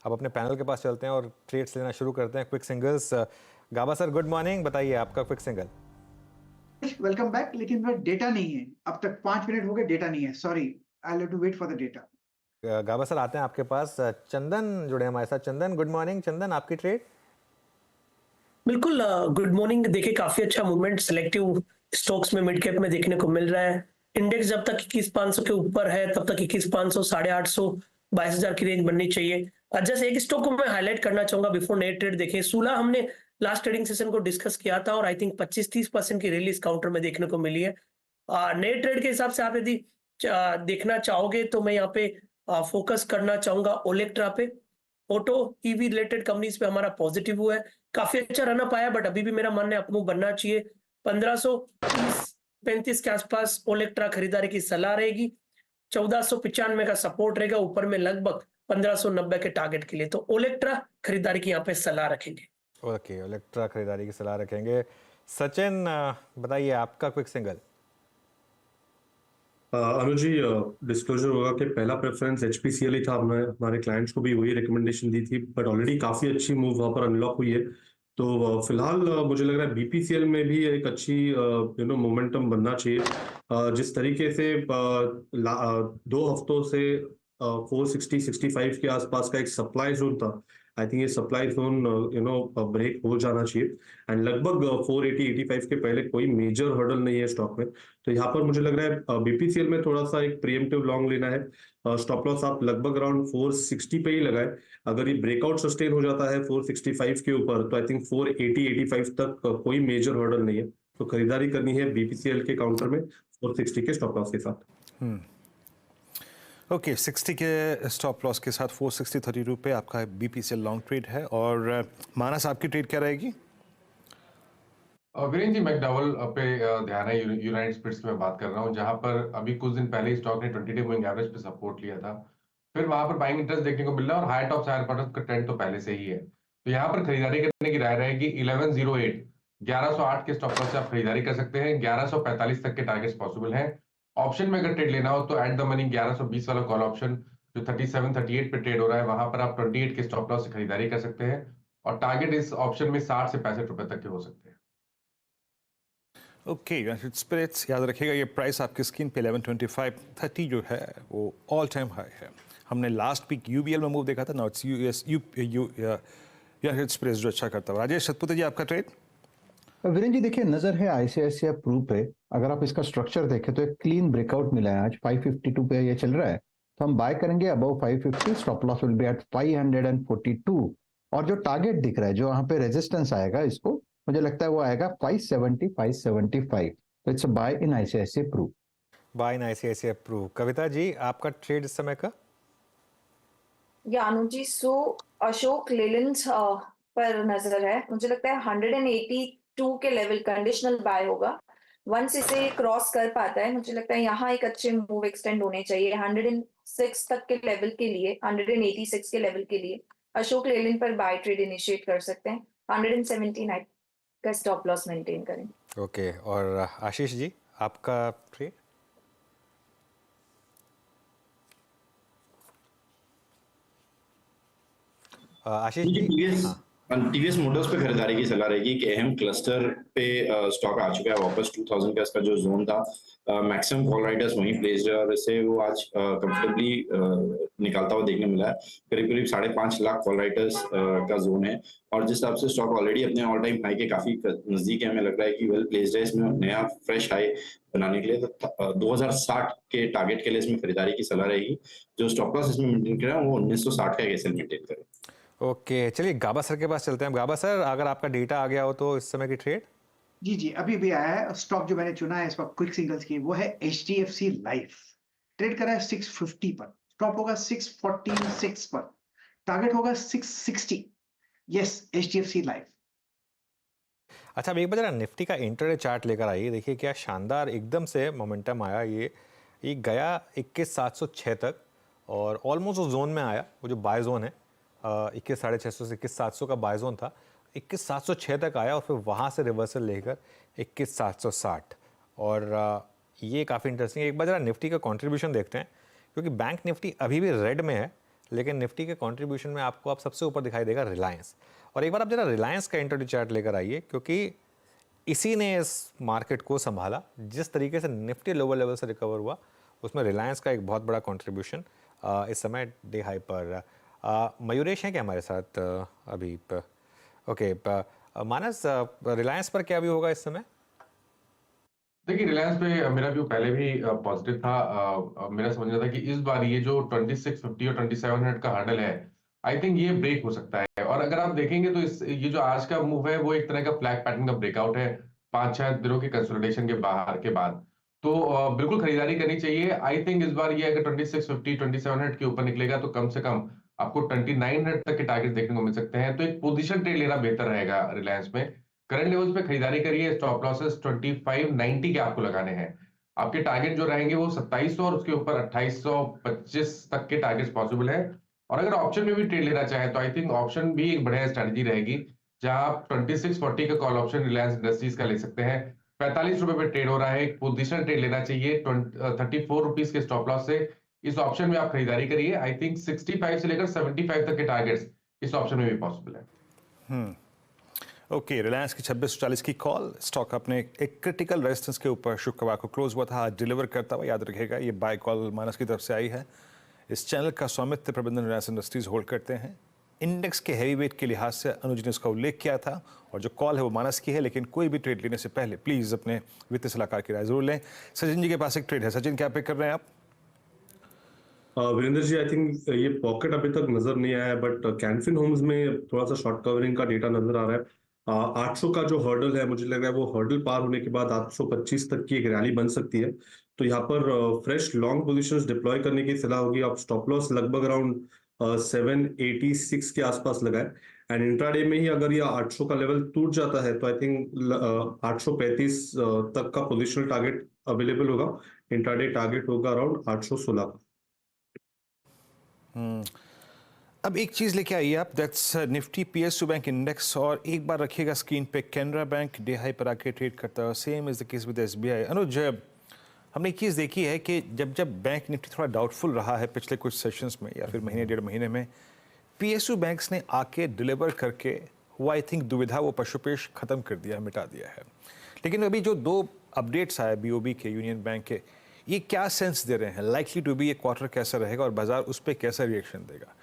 अब अपने पैनल के पास चलते हैं और ट्रेड्स लेना शुरू करते हैं। क्विक सिंगल्स, गाबा सर गुड मॉर्निंग, बताइए आपका क्विक सिंगल। Welcome back. लेकिन मेरा डेटा नहीं है, अब तक 5 मिनट हो गए, डेटा नहीं है, sorry, I have to wait for the data. Gaba sir आते हैं आपके पास। चंदन जुड़े हमारे साथ। चंदन गुड मॉर्निंग। चंदन आपकी ट्रेड। बिल्कुल, गुड मॉर्निंग। देखिए, काफी अच्छा मूवमेंट सिलेक्टिव स्टॉक्स में मिड कैप में देखने को मिल रहा है। इंडेक्स जब तक 21,500 के ऊपर है तब तक 21,500, 850, 22,000 की रेंज बननी चाहिए। जस्ट एक स्टॉक को मैं हाईलाइट करना चाहूंगा बिफोर नेट ट्रेड। देखिए, सूला हमने लास्ट ट्रेडिंग सेशन को डिस्कस किया था और आई थिंक 25-30% की रैली इस काउंटर में देखने को मिली है। नेट ट्रेड के हिसाब से आप यदि देखना चाहोगे तो मैं यहाँ पे फोकस करना चाहूंगा ओलेक्ट्रा पे। ऑटो ईवी रिलेटेड कंपनीज पे हमारा पॉजिटिव हुआ है, काफी अच्छा रन अप आया, बट अभी भी मेरा मानना है अपमूव बनना चाहिए। 1530-35 के आसपास ओलेक्ट्रा खरीदारी की सलाह रहेगी। 1495 का सपोर्ट रहेगा, ऊपर में लगभग 1590 के टारगेट के लिए। तो ओलेक्ट्रा खरीदारी की यहाँ पे सलाह रखेंगे। ओके, इलेक्ट्रा खरीदारी की सलाह रखेंगे। सचिन बताइए आपका क्विक सिंगल। अनुज जी, डिस्क्लोजर होगा कि पहला प्रेफरेंस एचपीसीएल ही था। हमने हमारे क्लाइंट्स को भी वही रिकमेंडेशन दी थी, बट ऑलरेडी काफी अच्छी मूव वहां पर अनलॉक हुई है। तो फिलहाल मुझे लग रहा है बीपीसीएल में भी एक अच्छी मोमेंटम बनना चाहिए। जिस तरीके से 2 हफ्तों से 460-65 के आसपास का एक सप्लाई जोन था, आई थिंक ये सप्लाई जोन ब्रेक हो जाना चाहिए। एंड लगभग 480-85 के पहले कोई मेजर हर्डल नहीं है स्टॉक में। तो यहाँ पर मुझे लग रहा है बीपीसीएल में थोड़ा सा एक प्रीएम्प्टिव लॉन्ग लेना है। स्टॉप लॉस आप लगभग अराउंड 460 पे ही लगाए। अगर ये ब्रेकआउट सस्टेन हो जाता है 465 के ऊपर, तो आई थिंक 480-85 तक कोई मेजर हर्डल नहीं है। तो खरीदारी करनी है बीपीसीएल के काउंटर में 460 के स्टॉप लॉस के साथ। ओके, 60 के स्टॉप लॉस के साथ 460.32 पे आपका बीपीसीएल लॉन्ग ट्रेड है। और मानस आपकी ट्रेड क्या रहेगी? वीरेंद्र जी, मैकडॉवेल पे ध्यान है। यूनाइटेड स्पिरिट्स की मैं बात कर रहा हूँ, जहां पर अभी कुछ दिन पहले ही स्टॉक ने 20-डे मूविंग एवरेज पे सपोर्ट लिया था। फिर वहां पर बाइंग इंटरेस्ट देखने को मिल रहा है और हायर टॉप्स हायर बॉटम्स का ट्रेंड तो पहले से ही है। तो यहाँ पर खरीदारी करने की राय रहेगी 1108, 1108 के स्टॉप लॉस से आप खरीदारी कर सकते हैं। 1145 तक के टारगेट्स पॉसिबल हैं। ऑप्शन में अगर ट्रेड लेना हो तो एट द मनी 1120 वाला कॉल ऑप्शन जो 37-38 पे ट्रेड हो रहा है, वहां पर आप 28 के स्टॉप लॉस से खरीदारी कर सकते हैं। और टारगेट इस ऑप्शन में 60 से 65 रुपए तक के हो सकते हैं। ओके, यूनाइटेड स्पिरिट्स याद रखिएगा, ये प्राइस आपकी स्क्रीन पे 1125.30 जो है वो ऑल टाइम हाई है। हमने लास्ट वीक यूबीएल में मूव देखा था, नाउ इट्स यूनाइटेड स्पिरिट्स जो अच्छा करता है। राजेश सतपुते जी आपका ट्रेड। वीरेंद्र जी, देखिए नजर है आईसीआईसीआई प्रू पे। अगर आप इसका स्ट्रक्चर देखें तो एक क्लीन ब्रेकआउट मिला है। आज 552 पे ये चल रहा है, तो हम बाय करेंगे above 550। Stop loss will be at 542 और जो टारगेट दिख रहा है, जो वहां पे रेजिस्टेंस आएगा, इसको मुझे लगता है वो आएगा 570, 575। तो it's a buy in ICICI Pru. Buy in ICICI Pru. Kavita ji आपका ट्रेड इस समय का। या अनुज जी, अशोक लेलैंड पर नजर है। मुझे लगता है 182 के लेवल कंडीशनल बाय होगा। वंस इसे क्रॉस कर पाता है, मुझे लगता है यहाँ एक अच्छे मूव एक्सटेंड होने चाहिए 106 तक के लेवल के लिए, 186 के लेवल के लिए अशोक लेलैंड पर बाय ट्रेड इनिशिएट कर सकते हैं। 179 का स्टॉप लॉस मेंटेन करें। ओके, और आशीष जी आपका trade. Ashish ji. TVS Motors पे खरीदारी की सलाह रहेगी कि अहम क्लस्टर पे स्टॉक आ चुका है वापस। 2000 का इसका जो जोन था, मैक्सिमम कॉल राइडर्स वहीं प्लेस्ड है और इसे वो आज कंफर्टेबली निकालता हुआ देखने मिला है। करीब करीब 5.5 लाख कॉल राइडर्स का जोन है और जिस हिसाब से स्टॉक ऑलरेडी अपने ऑल टाइम हाई के काफी नजदीक है, हमें लग रहा है कि वेल प्लेस्ड है इसमें नया फ्रेश हाई बनाने के लिए। तो 2060 के टारगेट के लिए इसमें खरीदारी की सलाह रहेगी। जो स्टॉप लॉस इसमें मेंटेन करें वो 1960 का कैसे मेंटेन करें। ओके, चलिए गाबा सर के पास चलते हैं। गाबा सर, अगर आपका डेटा आ गया हो तो इस समय की ट्रेड। जी जी, अभी भी आया है। स्टॉक जो मैंने चुना है इस वक्त क्विक सिंगल्स की, वो है एचडीएफसी लाइफ। ट्रेड करा है 650 पर, स्टॉप होगा 646 पर, टारगेट होगा 660। Yes, HDFC life. अच्छा, अब एक बार जरा निफ्टी का इंटरडे चार्ट लेकर आइए। देखिए क्या शानदार एकदम से मोमेंटम आया। ये गया 21,706 तक और ऑलमोस्ट उस जोन में आया, वो जो बाय जोन है 21,650 से 21,700 का बाय जोन था। 21,706 तक आया और फिर वहाँ से रिवर्सल लेकर 21,760। और ये काफ़ी इंटरेस्टिंग है। एक बार जरा निफ्टी का कंट्रीब्यूशन देखते हैं, क्योंकि बैंक निफ्टी अभी भी रेड में है लेकिन निफ्टी के कंट्रीब्यूशन में आपको अब सबसे ऊपर दिखाई देगा रिलायंस। और एक बार आप जरा रिलायंस का इंट्राडे चार्ट लेकर आइए, क्योंकि इसी ने इस मार्केट को संभाला। जिस तरीके से निफ्टी लोअर लेवल से रिकवर हुआ, उसमें रिलायंस का एक बहुत बड़ा कंट्रीब्यूशन इस समय डे हाई पर। मयूरेश हैं क्या हमारे साथ अभी? ओके मानस, रिलायंस पर क्या व्यू होगा इस समय? देखिए, रिलायंस पे मेरा व्यू पहले भी पॉजिटिव था। मेरा समझना था कि इस बार ये जो 2650 और 2700 का हर्डल है, आई थिंक ये ब्रेक हो सकता है। और अगर आप देखेंगे तो ये जो आज का मूव है वो एक तरह का फ्लैग पैटर्न का ब्रेकआउट है 5-6 दिनों के कंसोलिडेशन के बाद। तो बिल्कुल खरीदारी करनी चाहिए। आई थिंक इस बार ये अगर 2650 2700 के ऊपर निकलेगा तो कम से कम आपको 2900 तक के टारगेट देखने को मिल सकते हैं। तो एक पोजीशन ट्रेड लेना बेहतर रहेगा रिलायंस में। करंट लेवल्स पे खरीदारी करिए। स्टॉप लॉसेस 2590 के आपको लगाने हैं। आपके टारगेट जो रहेंगे वो 2700 और उसके ऊपर 2825 तक के टारगेट्स पॉसिबल है। और अगर ऑप्शन में भी ट्रेड लेना चाहे तो आई थिंक ऑप्शन भी एक बढ़िया स्ट्रेटजी रहेगी, जहां आप 2640 का कॉल ऑप्शन रिलायंस इंडस्ट्रीज का ले सकते हैं। 45 रुपए पे ट्रेड हो रहा है, एक पोजीशन ट्रेड लेना चाहिए 34 रुपीज के स्टॉप लॉस से। इस ऑप्शन में आप खरीदारी करिए। आई थिंक 65 से लेकर 75 तक के टारगेट्स इस ऑप्शन में भी पॉसिबल है। ओके, रिलायंस की 2640 की कॉल स्टॉक अपने एक क्रिटिकल रेजिस्टेंस के ऊपर शुक्रवार को क्लोज हुआ था, आज डिलीवर करता हुआ। याद रखेगा ये बाय कॉल मानस की तरफ से आई है। इस चैनल का स्वामित्व प्रबंधन रिलायंस इंडस्ट्रीज होल्ड करते हैं। इंडेक्स के हैवी वेट के लिहाज से अनुज ने उसका उल्लेख किया था, और जो कॉल है वो मानस की है। लेकिन कोई भी ट्रेड लेने से पहले प्लीज़ अपने वित्तीय सलाहकार की राय जरूर लें। सचिन जी के पास एक ट्रेड है। सचिन, क्या पिक कर रहे हैं आप? वीरेंद्र जी, आई थिंक ये पॉकेट अभी तक नजर नहीं आया है, बट कैनफिन होम्स में थोड़ा सा शॉर्ट कवरिंग का डेटा नजर आ रहा है। 800 का जो हर्डल है, मुझे लग रहा है वो हर्डल पार होने के बाद 825 तक की एक रैली बन सकती है। तो यहाँ पर फ्रेश लॉन्ग पोजीशंस डिप्लॉय करने की सलाह होगी। आप स्टॉप लॉस लगभग अराउंड 786 के आसपास लगाए। एंड इंट्राडे में ही अगर ये 800 का लेवल टूट जाता है तो आई थिंक 835 तक का पोजिशनल टारगेट अवेलेबल होगा। इंट्राडे टारगेट होगा अराउंड 816 का। अब एक चीज़ लेके आइए आप, that's Nifty PSU bank index. और एक बार रखिएगा स्क्रीन पे कैनरा बैंक डे हाई पर आके ट्रेड करता है। Same is the case with SBI. Anuj, हमने एक चीज़ देखी है कि जब बैंक निफ्टी थोड़ा डाउटफुल रहा है पिछले कुछ सेशंस में या फिर महीने डेढ़ महीने में, पीएसयू बैंक्स ने आके डिलीवर करके वो आई थिंक दुविधा, वो पशुपेश खत्म कर दिया, मिटा दिया है। लेकिन अभी जो 2 अपडेट्स आए बीओबी के, यूनियन बैंक के, ये क्या सेंस दे रहे हैं? लाइकली टू बी ये क्वार्टर कैसा रहेगा और बाजार उस पर कैसा रिएक्शन देगा?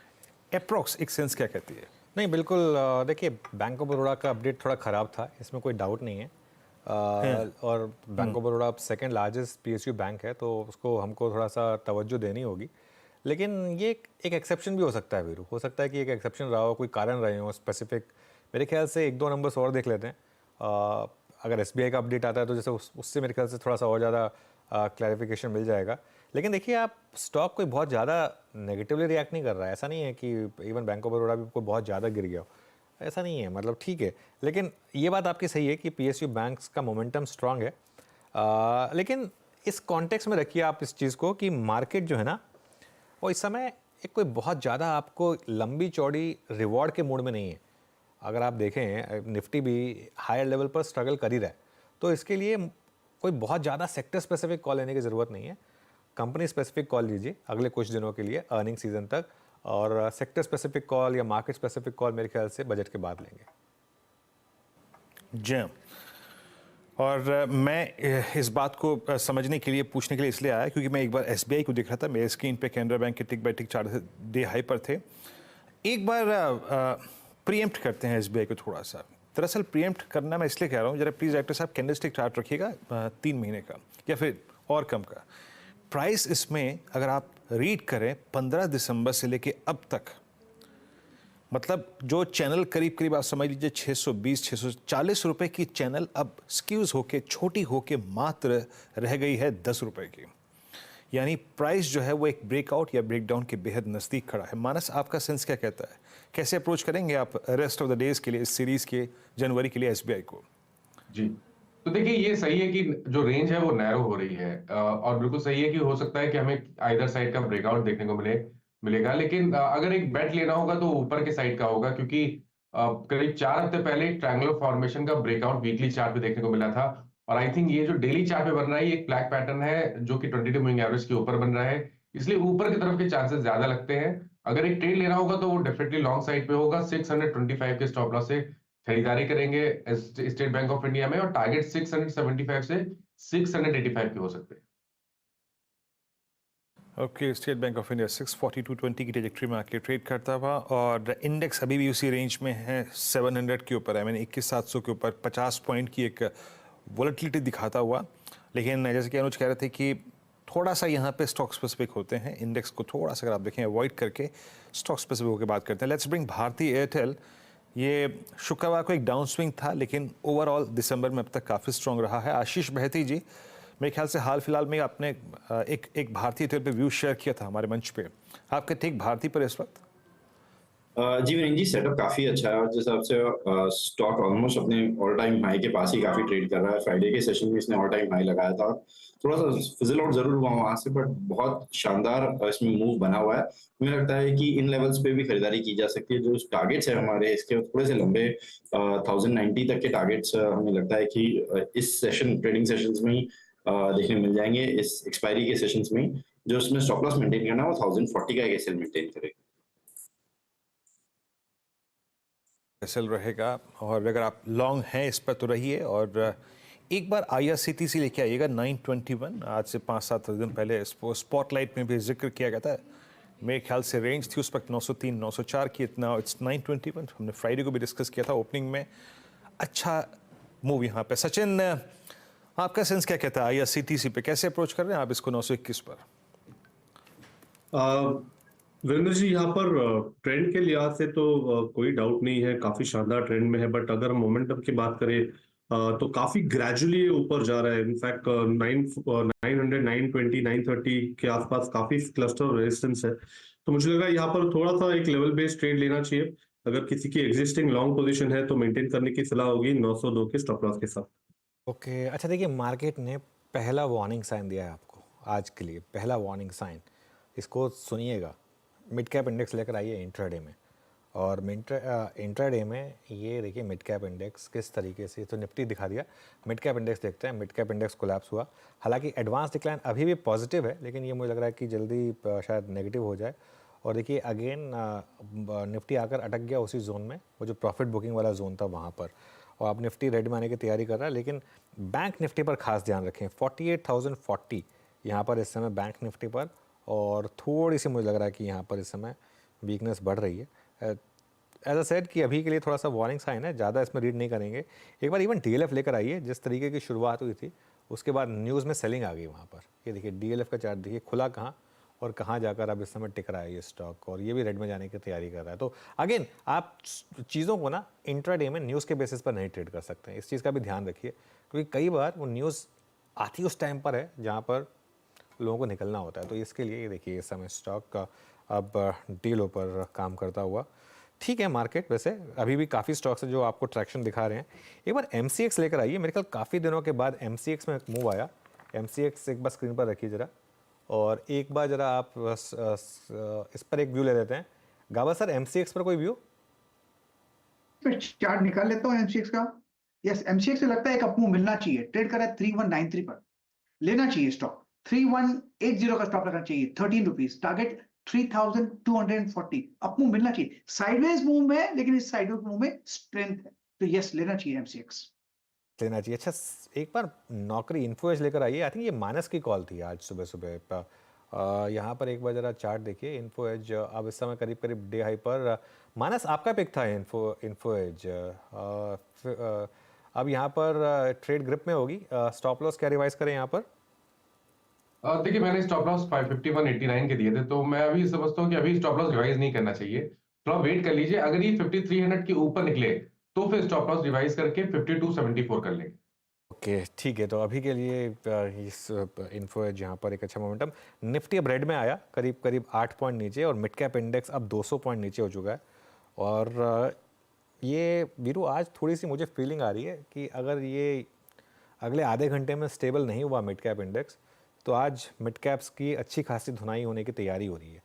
अप्रॉक्स एक सेंस क्या कहती है? नहीं, बिल्कुल। देखिए, बैंक ऑफ बड़ौदा का अपडेट थोड़ा ख़राब था, इसमें कोई डाउट नहीं है। और bank of Baroda second largest PSU bank है, तो उसको हमको थोड़ा सा तवज्जो देनी होगी। लेकिन ये एक एक्सेप्शन भी हो सकता है वीरू, हो सकता है कि एक एक्सेप्शन रहा हो, कोई कारण रहे हो स्पेसिफिक। मेरे ख्याल से 1-2 नंबर्स और देख लेते हैं। अगर एसबीआई का अपडेट आता है तो जैसे उससे मेरे ख्याल से थोड़ा सा और ज़्यादा क्लैरिफिकेशन मिल जाएगा। लेकिन देखिए, आप स्टॉक कोई बहुत ज़्यादा नेगेटिवली रिएक्ट नहीं कर रहा है। ऐसा नहीं है कि इवन बैंक ऑफ बड़ौदा भी कोई बहुत ज़्यादा गिर गया हो, ऐसा नहीं है। मतलब ठीक है, लेकिन ये बात आपकी सही है कि पीएसयू बैंक्स का मोमेंटम स्ट्रांग है। लेकिन इस कॉन्टेक्स्ट में रखिए आप इस चीज़ को कि मार्केट जो है ना, वो इस समय एक कोई बहुत ज़्यादा आपको लंबी चौड़ी रिवॉर्ड के मूड में नहीं है। अगर आप देखें, निफ्टी भी हायर लेवल पर स्ट्रगल कर ही रहा है, तो इसके लिए कोई बहुत ज़्यादा सेक्टर स्पेसिफिक कॉल लेने की ज़रूरत नहीं है। कंपनी स्पेसिफिक कॉल लीजिए अगले कुछ दिनों के लिए, अर्निंग सीजन तक। और सेक्टर स्पेसिफिक कॉल या मार्केट स्पेसिफिक कॉल मेरे ख्याल से बजट के बाद लेंगे। जी, और मैं इस बात को समझने के लिए, पूछने के लिए इसलिए आया क्योंकि मैं एक बार एसबीआई को देख रहा था। मेरे स्क्रीन पे कैनरा बैंक के टिक बाय टिक चार्ट डे हाई पर थे। एक बार प्रीएम्प्ट करते हैं एसबीआई को थोड़ा सा। दरअसल प्रीएम्प्ट करना मैं इसलिए कह रहा हूँ, जरा प्लीज़ डायरेक्टर साहब कैंडलस्टिक चार्ट रखिएगा 3 महीने का या फिर और कम का। प्राइस इसमें अगर आप रीड करें 15 दिसंबर से लेके अब तक, मतलब जो चैनल करीब करीब आप समझ लीजिए 620-640 रुपए की चैनल अब स्क्यूज होके, छोटी होके मात्र रह गई है 10 रुपए की। यानी प्राइस जो है वो एक ब्रेकआउट या ब्रेकडाउन के बेहद नज़दीक खड़ा है। मानस, आपका सेंस क्या कहता है? कैसे अप्रोच करेंगे आप रेस्ट ऑफ द डेज के लिए, इस सीरीज के जनवरी के लिए एसबीआई को? जी, तो देखिए, ये सही है कि जो रेंज है वो नैरो हो रही है। और बिल्कुल सही है कि हो सकता है कि हमें आइदर साइड का ब्रेकआउट देखने को मिलेगा। लेकिन अगर एक बेट लेना होगा तो ऊपर के साइड का होगा, क्योंकि करीब 4 हफ्ते पहले ट्रायंगुलर फॉर्मेशन का ब्रेकआउट वीकली चार्ट पे देखने को मिला था। और आई थिंक ये जो डेली चार्ट पे बन रहा है, ये एक फ्लैग पैटर्न है जो कि 22 मूविंग एवरेज के ऊपर बन रहा है, इसलिए ऊपर की तरफ के चांसेस ज्यादा लगते हैं। अगर एक ट्रेड लेना होगा तो वो डेफिनेटली लॉन्ग साइड पे होगा, 625 के स्टॉप लॉस से खरीदारी करेंगे स्टेट बैंक ऑफ इंडिया में, और टारगेट 675 से 685 के हो सकते हैं। Okay, state bank of India 642.20 की ट्रेजेक्ट्री में आके ट्रेड करता हुआ, और इंडेक्स अभी भी उसी रेंज में है, 700 के ऊपर है, मैंने 21,700 के ऊपर 50 पॉइंट की एक वॉलेटिलिटी दिखाता हुआ। लेकिन जैसे कि अनुज कह रहे थे कि थोड़ा सा यहाँ पे स्टॉक स्पेसिफिक होते हैं, इंडेक्स को थोड़ा सा अगर आप देखें अवॉइड करके स्टॉक स्पेसिफिक होकर बात करते हैं। Let's bring Bharti Airtel. ये शुक्रवार को एक डाउन स्विंग था, लेकिन ओवरऑल दिसंबर में अब तक काफ़ी स्ट्रॉन्ग रहा है। आशीष बहती जी, मेरे ख्याल से हाल फिलहाल में आपने एक भारतीय एयरटेल पे व्यू शेयर किया था हमारे मंच पे, आपके ठीक भारती पर इस वक्त? जी वीरेंद्र जी, सेटअप काफी अच्छा है और जिस हिसाब से स्टॉक ऑलमोस्ट अपने ऑल टाइम हाई के पास ही काफी ट्रेड कर रहा है। फ्राइडे के सेशन में इसने ऑल टाइम हाई लगाया था, थोड़ा सा फिजल आउट जरूर हुआ वहां से, बट बहुत शानदार इसमें मूव बना हुआ है। मुझे लगता है कि इन लेवल्स पे भी खरीदारी की जा सकती है। जो टारगेट्स है हमारे इसके थोड़े से लंबे 1090 तक के टारगेट्स हमें लगता है कि इस सेशन ट्रेडिंग सेशंस में ही देखने मिल जाएंगे। इस एक्सपायरी के सेशंस में जो उसमें स्टॉप लॉस मेंटेन करना है वो 1040 का एक एसएल मेंटेन करेगा। एसएल रहेगा, और अगर आप लॉन्ग हैं इस पर तो रहिए। और एक बार IRCTC लेके आइएगा 921, आज से 5-7 दिन पहले स्पॉटलाइट में भी जिक्र किया गया था। मेरे ख्याल से रेंज थी उस वक्त 903 904 की, इतना इट्स 921। हमने फ्राइडे को भी डिस्कस किया था ओपनिंग में। अच्छा मूव यहाँ पे। सचिन, आपका सेंस क्या कहता है IRCTC पे, कैसे अप्रोच कर रहे हैं आप इसको 921 पर? वीरेंद्र जी, यहाँ पर ट्रेंड के लिहाज से तो कोई डाउट नहीं है, काफी शानदार ट्रेंड में है। बट अगर मोमेंटम की बात करें तो काफी ग्रेजुअली ऊपर जा रहा है। इनफैक्ट 900 920 930 के आसपास काफी क्लस्टर रेजिस्टेंस है। तो मुझे लगा यहाँ पर थोड़ा सा एक लेवल बेस्ड ट्रेड लेना चाहिए। अगर किसी की एग्जिस्टिंग लॉन्ग पोजीशन है तो मेंटेन करने की सलाह होगी 902 के स्टॉप लॉस के साथ। ओके, अच्छा देखिए, मार्केट ने पहला वार्निंग साइन दिया है आपको आज के लिए, पहला वार्निंग साइन, इसको सुनिएगा। मिड कैप इंडेक्स लेकर आइए इंट्राडे में, और इंट्राडे में ये देखिए मिड कैप इंडेक्स किस तरीके से, तो निफ्टी दिखा दिया, मिड कैप इंडेक्स देखते हैं। मिड कैप इंडेक्स कोलैप्स हुआ, हालांकि एडवांस डिक्लाइन अभी भी पॉजिटिव है, लेकिन ये मुझे लग रहा है कि जल्दी शायद नेगेटिव हो जाए। और देखिए अगेन निफ्टी आकर अटक गया उसी जोन में, वो जो प्रॉफिट बुकिंग वाला जोन था वहाँ पर, और अब निफ्टी रेड में आने की तैयारी कर रहा है। लेकिन बैंक निफ्टी पर खास ध्यान रखें, 48,040 यहाँ पर इस समय बैंक निफ्टी पर, और थोड़ी सी मुझे लग रहा है कि यहाँ पर इस समय वीकनेस बढ़ रही है। एज अ सेड कि अभी के लिए थोड़ा सा वार्निंग साइन है, ज़्यादा इसमें रीड नहीं करेंगे। एक बार इवन DLF लेकर आइए, जिस तरीके की शुरुआत हुई थी उसके बाद न्यूज़ में सेलिंग आ गई वहाँ पर। ये देखिए DLF का चार्ट देखिए, खुला कहाँ और कहाँ जाकर अब इस समय टिक रहा है ये स्टॉक, और ये भी रेड में जाने की तैयारी कर रहा है। तो अगेन आप चीज़ों को ना इंट्राडे में न्यूज़ के बेसिस पर नहीं ट्रेड कर सकते हैं, इस चीज़ का भी ध्यान रखिए, क्योंकि कई बार वो न्यूज़ आती उस टाइम पर है जहाँ पर लोगों को निकलना होता है। तो इसके लिए ये देखिए इस समय स्टॉक का अब डीलों पर काम करता हुआ ठीक है मार्केट। वैसे अभी भी काफ़ी स्टॉक्स है जो आपको ट्रैक्शन दिखा रहे हैं। एक बार MCX लेकर आइए, मेरे ख्याल काफ़ी दिनों के बाद MCX में एक मूव आया। MCX एक बार स्क्रीन पर रखिए ज़रा, और एक बार ज़रा आप इस पर एक व्यू ले लेते हैं। गावा सर, MCX पर कोई व्यू? चार्ट निकाल लेता हूँ MCX का। यस, MCX से लगता है एक अपमूव मिलना चाहिए। ट्रेड कर रहा है 3193 पर, लेना चाहिए स्टॉक। 3180 का स्टॉप लगना चाहिए, 13 रुपीज। टारगेट 3240, अपमूव मिलना चाहिए। साइडवेज मूव में, लेकिन इस साइडवेज मूव में स्ट्रेंथ है, तो यस लेना चाहिए MCX। लेना चाहिए। अच्छा, एक बार नौकरी इन्फोएज लेकर आइए। आई थिंक ये माइनस की कॉल थी आज सुबह सुबह। यहाँ पर एक बार जरा चार्ट देखिए इन्फोएज, अब इस समय करीब करीब डे हाई पर माइनस आपका पिक था इन्फोएज। अब यहाँ पर ट्रेड ग्रिप में होगी। स्टॉप लॉस क्या रिवाइज करें यहाँ पर? देखिए, मैंने स्टॉप लॉस 551.89 के दिए थे, तो मैं अभी समझता हूँ कि अभी स्टॉप लॉस रिवाइज नहीं करना चाहिए, थोड़ा वेट कर लीजिए। अगर ये 5300 के ऊपर निकले तो फिर स्टॉप लॉस रिवाइज करके 5274 कर लेंगे। ओके ठीक है, तो अभी के लिए इस इन्फोएज यहाँ पर एक अच्छा मोमेंटम। निफ्टी अब रेड में आया, करीब करीब 8 पॉइंट नीचे, और मिड कैप इंडेक्स अब 200 पॉइंट नीचे हो चुका है। और ये वीरू आज थोड़ी सी मुझे फीलिंग आ रही है कि अगर ये अगले आधे घंटे में स्टेबल नहीं हुआ मिड कैप इंडेक्स, तो आज मिड कैप्स की अच्छी खासी धुनाई होने की तैयारी हो रही है।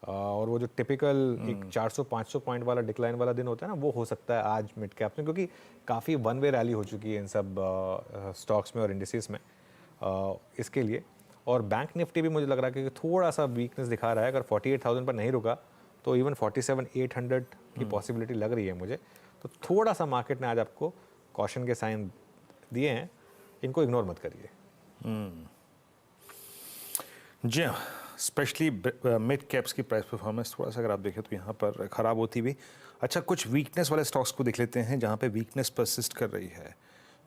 और वो जो टिपिकल एक 400-500 पॉइंट वाला डिक्लाइन वाला दिन होता है ना, वो हो सकता है आज मिड कैप्स में, क्योंकि काफ़ी वन वे रैली हो चुकी है इन सब स्टॉक्स में और इंडिसेस में इसके लिए। और बैंक निफ्टी भी मुझे लग रहा है कि थोड़ा सा वीकनेस दिखा रहा है। अगर 48,000 पर नहीं रुका तो इवन 47,800 की पॉसिबिलिटी लग रही है मुझे। तो थोड़ा सा मार्केट ने आज आपको कॉशन के साइन दिए हैं, इनको इग्नोर मत करिए। जी हाँ, स्पेशली मिड कैप्स की प्राइस परफॉर्मेंस थोड़ा सा अगर आप देखें तो यहाँ पर ख़राब होती भी। अच्छा, कुछ वीकनेस वाले स्टॉक्स को देख लेते हैं जहाँ पे वीकनेस परसिस्ट कर रही है,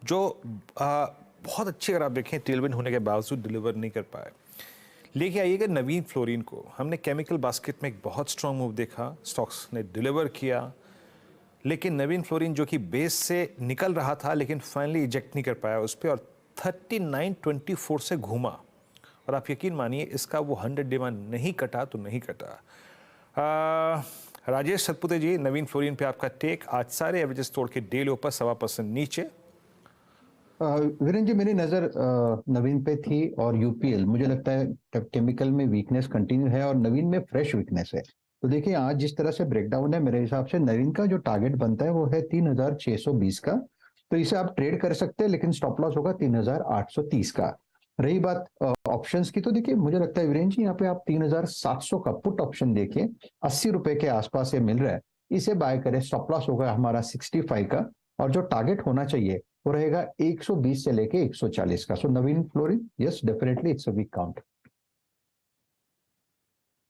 जो बहुत अच्छी अगर आप देखें टेलविंड होने के बावजूद डिलीवर नहीं कर पाए। लेके आइएगा नवीन फ्लोरिन को। हमने केमिकल बास्केट में एक बहुत स्ट्रॉन्ग मूव देखा, स्टॉक्स ने डिलीवर किया, लेकिन नवीन फ्लोरिन जो कि बेस से निकल रहा था लेकिन फाइनली इजेक्ट नहीं कर पाया उस पर, और 39.24 से घूमा। और आप यकीन मानिए इसका वो 100 डे नहीं कटा तो नहीं कटा। राजेश सतपुते जी, नवीन फ्लोरिन पे आपका टेक। आज सारे एवरेजेस तोड़ के डे लो पर 1.25% नीचे। वीरेंद्र जी, मेरी नजर नवीन पे थी और यूपीएल, मुझे लगता है केमिकल में वीकनेस कंटिन्यू है और नवीन में फ्रेश वीकनेस है। तो देखिए आज जिस तरह से ब्रेकडाउन है, मेरे हिसाब से नवीन का जो टारगेट बनता है वो है 3,620 का। तो इसे आप ट्रेड कर सकते हैं, लेकिन स्टॉप लॉस होगा 3,830 का। रही बात ऑप्शंस की, तो देखिए मुझे लगता है वीरेंद्र जी यहाँ पे आप 3,700 का पुट ऑप्शन देखिए, 80 रुपए के आसपास ये मिल रहा है, इसे बाय करें। स्टॉप लॉस होगा हमारा 65 का, और जो टारगेट होना चाहिए वो रहेगा 120 से लेके 140 का। So Navin Fluorine, yes definitely it's a weak counter.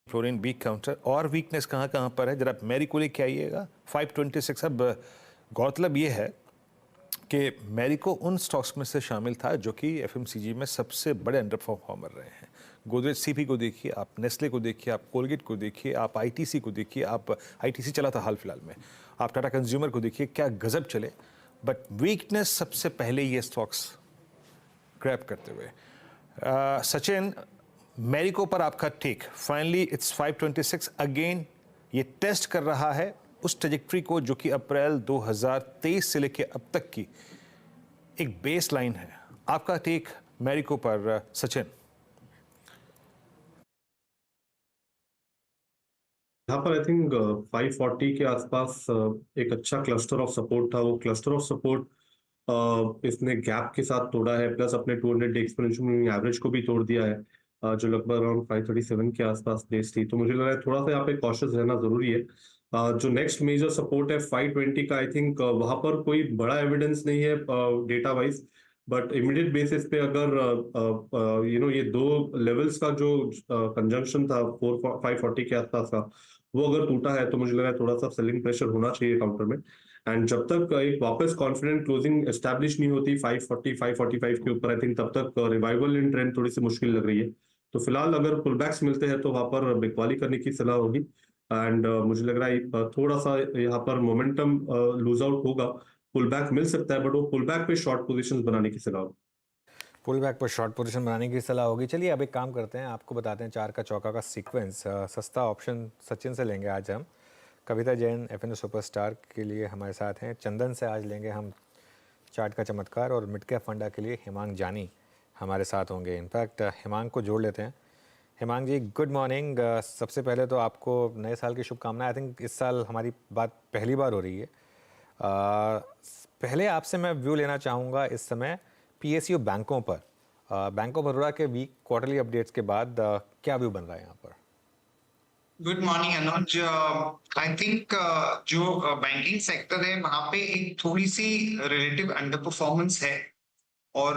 Fluorine weak counter. और वीकनेस कहाँ कहाँ पर है, जरा मेरी को लेके आइएगा। 526। अब गौरतलब ये है कि मैरिको उन स्टॉक्स में से शामिल था जो कि एफएमसीजी में सबसे बड़े अंडर परफॉर्मर रहे हैं। गोदरेज सीपी को देखिए, आप नेस्ले को देखिए, आप कोलगेट को देखिए, आप आईटीसी को देखिए, आप आईटीसी चला था हाल फिलहाल में, आप टाटा कंज्यूमर को देखिए, क्या गजब चले। बट वीकनेस सबसे पहले ये स्टॉक्स ग्रैब करते हुए। सचिन, मैरिको पर आपका टेक। फाइनली इट्स 526 अगेन, ये टेस्ट कर रहा है उस ट्रेजेक्ट्री को जो कि अप्रैल 2023 से लेकर अब तक की एक बेस लाइन है। आपका टेक मैरिको पर सचिन। यहाँ पर आई थिंक 540 के आसपास एक अच्छा क्लस्टर ऑफ सपोर्ट था। वो क्लस्टर ऑफ सपोर्ट इसने गैप के साथ तोड़ा है, प्लस अपने 200 डे एक्सपोनेंशियल मूविंग एवरेज को भी तोड़ दिया है, जो लगभग अराउंड 537 के आसपास बेस थी। तो मुझे लग रहा है थोड़ा सा यहाँ पे कॉशियस रहना जरूरी है। जो नेक्स्ट मेजर सपोर्ट है 520 का, आई थिंक वहां पर कोई बड़ा एविडेंस नहीं है data wise, but immediate basis पे अगर ये दो लेवल्स का जो कंजंक्शन था 540 के आसपास का, वो अगर टूटा है तो मुझे लग रहा है थोड़ा सा सेलिंग प्रेशर होना चाहिए काउंटर में। एंड जब तक एक वापस कॉन्फिडेंट क्लोजिंग एस्टैब्लिश नहीं होती 540 545 के ऊपर, आई थिंक तब तक रिवाइवल इन ट्रेंड थोड़ी सी मुश्किल लग रही है। तो फिलहाल अगर पुल बैक्स मिलते हैं तो वहां पर बिकवाली करने की सलाह होगी। एंड मुझे लग रहा है थोड़ा सा यहाँ पर मोमेंटम लूज आउट होगा, पुल बैक मिल सकता है, बट वो पुल बैक पे शॉर्ट पोजीशंस बनाने की सलाह होगी। पुल बैक पर शॉर्ट पोजीशन बनाने की सलाह होगी। चलिए अब एक काम करते हैं, आपको बताते हैं 4 का चौका का सीक्वेंस। सस्ता ऑप्शन सचिन से लेंगे आज हम। कविता जैन एफएनओ सुपरस्टार के लिए हमारे साथ हैं। चंदन से आज लेंगे हम चार्ट का चमत्कार, और मिड कैप फंडा के लिए हिमांग जानी हमारे साथ होंगे। इनफैक्ट हिमांग को जोड़ लेते हैं। हिमांग जी, गुड मॉर्निंग। सबसे पहले तो आपको नए साल की शुभकामनाएं। आई थिंक इस साल हमारी बात पहली बार हो रही है। पहले आपसे मैं व्यू लेना चाहूँगा इस समय पीएसयू बैंकों पर। बैंक ऑफ बड़ौदा के वीक क्वार्टरली अपडेट्स के बाद क्या व्यू बन रहा है यहाँ पर? Good morning Anuj. I think जो बैंकिंग सेक्टर है वहां पे एक थोड़ी सी रिलेटिव अंडर परफॉर्मेंस है, और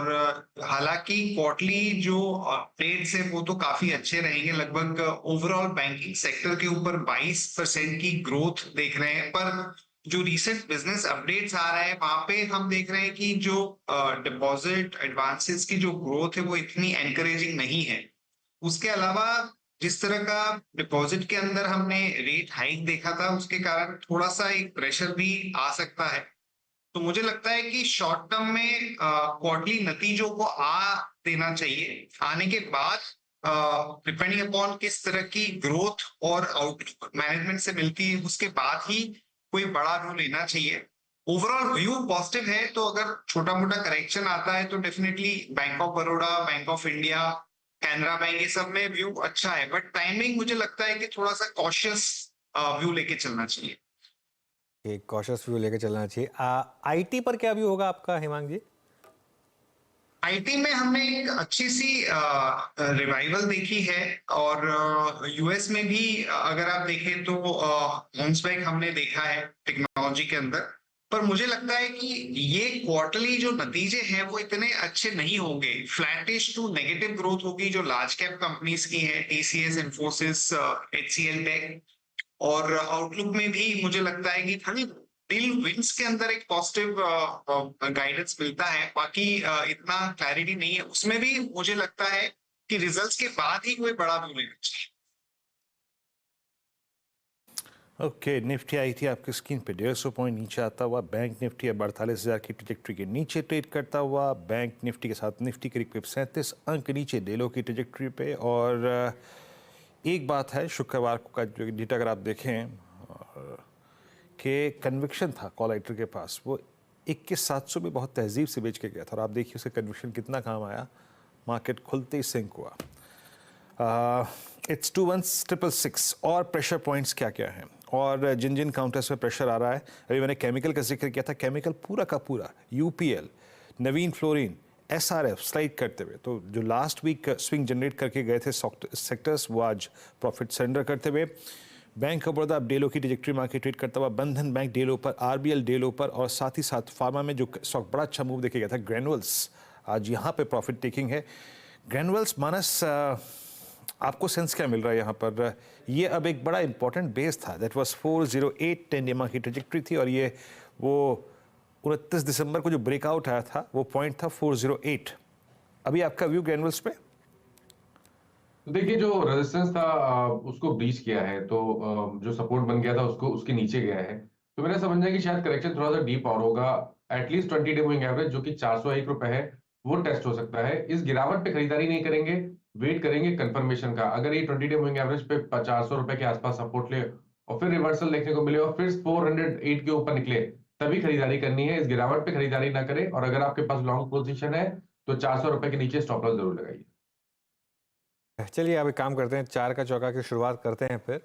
हालांकि क्वार्टरली जो अपडेट्स है वो तो काफी अच्छे रहेंगे। लगभग ओवरऑल बैंकिंग सेक्टर के ऊपर 22% की ग्रोथ देख रहे हैं, पर जो रिसेंट बिजनेस अपडेट्स आ रहे हैं वहां पे हम देख रहे हैं कि जो डिपॉजिट एडवांसेस की जो ग्रोथ है वो इतनी एनकरेजिंग नहीं है। उसके अलावा जिस तरह का डिपॉजिट के अंदर हमने रेट हाइक देखा था, उसके कारण थोड़ा सा एक प्रेशर भी आ सकता है। तो मुझे लगता है कि शॉर्ट टर्म में क्वार्टरली नतीजों को आ देना चाहिए। आने के बाद डिपेंडिंग अपॉन किस तरह की ग्रोथ और आउटलुक मैनेजमेंट से मिलती है, उसके बाद ही कोई बड़ा व्यू लेना चाहिए। ओवरऑल व्यू पॉजिटिव है, तो अगर छोटा मोटा करेक्शन आता है तो definitely bank of Baroda, bank of India, Canara bank, ये सब में व्यू अच्छा है। बट टाइमिंग मुझे लगता है कि थोड़ा सा कॉशियस व्यू लेके चलना चाहिए। एक कॉशियस व्यू लेके चलना चाहिए। आईटी पर क्या व्यू होगा आपका हिमांग जी? आईटी में हमने एक अच्छी सी रिवाइवल देखी है और यूएस में भी अगर आप देखें तो बाउंस बैक हमने देखा है टेक्नोलॉजी के अंदर। पर मुझे लगता है कि ये क्वार्टरली जो नतीजे हैं वो इतने अच्छे नहीं होंगे, फ्लैटिश टू नेगेटिव ग्रोथ होगी जो लार्ज कैप कंपनीज की है, टीसीएस, इन्फोसिस, एचसीएल टेक। और आउटलुक में भी मुझे लगता है कि खाली डील विंस के अंदर एक पॉजिटिव गाइडेंस मिलता है, बाकी इतना क्लैरिटी नहीं है। उसमें भी मुझे लगता है कि रिजल्ट्स के बाद ही कोई बड़ा व्यू लेना चाहिए। ओके, निफ्टी आई थी आपकी स्क्रीन पे 150 पॉइंट नीचे आता हुआ। बैंक निफ्टी अब 48,000 की ट्रेजेक्ट्री के नीचे ट्रेड करता हुआ। बैंक निफ्टी के साथ निफ्टी करीब 37 अंक नीचे डेलो की ट्रेजेक्ट्री पे। और एक बात है, शुक्रवार को का जो डेटा अगर आप देखें कि कन्विक्शन था कॉल राइटर के पास, वो 21,700 में बहुत तहजीब से बेच के गया था। और आप देखिए उसका कन्विक्शन कितना काम आया, मार्केट खुलते ही सिंक हुआ। इट्स 21,666। और प्रेशर पॉइंट्स क्या क्या हैं और जिन जिन काउंटर्स पे प्रेशर आ रहा है, अभी मैंने केमिकल का जिक्र किया था, केमिकल पूरा का पूरा यूपीएल, नवीन फ्लोरिन, एसआरएफ स्लाइड करते हुए। तो जो लास्ट वीक स्विंग जनरेट करके गए थे सेक्टर्स, वो आज प्रॉफिट सरेंडर करते हुए। बैंक ऑफ बड़ौदा डेलो की ट्रेजेक्ट्री मार्केट ट्रेड करता हुआ। बंधन बैंक डेलो पर, आरबीएल डेलो पर, और साथ ही साथ फार्मा में जो स्टॉक बड़ा अच्छा मूव देखे गया था, ग्रैनुअल्स, आज यहाँ पे प्रॉफिट टेकिंग है। ग्रैनुअल्स मानस, आपको सेंस क्या मिल रहा है यहाँ पर? ये अब एक बड़ा इंपॉर्टेंट बेस था, दैट वाज 408 10 EMA की ट्रेजेक्ट्री थी, और ये वो 29 दिसंबर को जो ब्रेकआउट आया था वो पॉइंट था 408। अभी आपका व्यू ग्रैनुअल्स पे? देखिए, जो रेजिस्टेंस था उसको ब्रीच किया है, तो जो सपोर्ट बन गया था उसको उसके नीचे गया है। तो मैंने समझा कि शायद करेक्शन थोड़ा सा डीप और होगा। एटलीस्ट 20 डे मूविंग एवरेज जो कि 401 रुपए है वो टेस्ट हो सकता है। इस गिरावट पे खरीदारी नहीं करेंगे, वेट करेंगे कंफर्मेशन का। अगर ये 20 डे मूविंग एवरेज पे 400 रुपए के आसपास सपोर्ट ले और फिर रिवर्सल देखने को मिले और फिर 408 के ऊपर निकले, तभी खरीदारी करनी है। इस गिरावट पे खरीदारी ना करें, और अगर आपके पास लॉन्ग पोजीशन है तो 400 रुपए के नीचे स्टॉप लॉस जरूर लगाइए। चलिए अब एक काम करते हैं, चार का चौका की शुरुआत करते हैं फिर।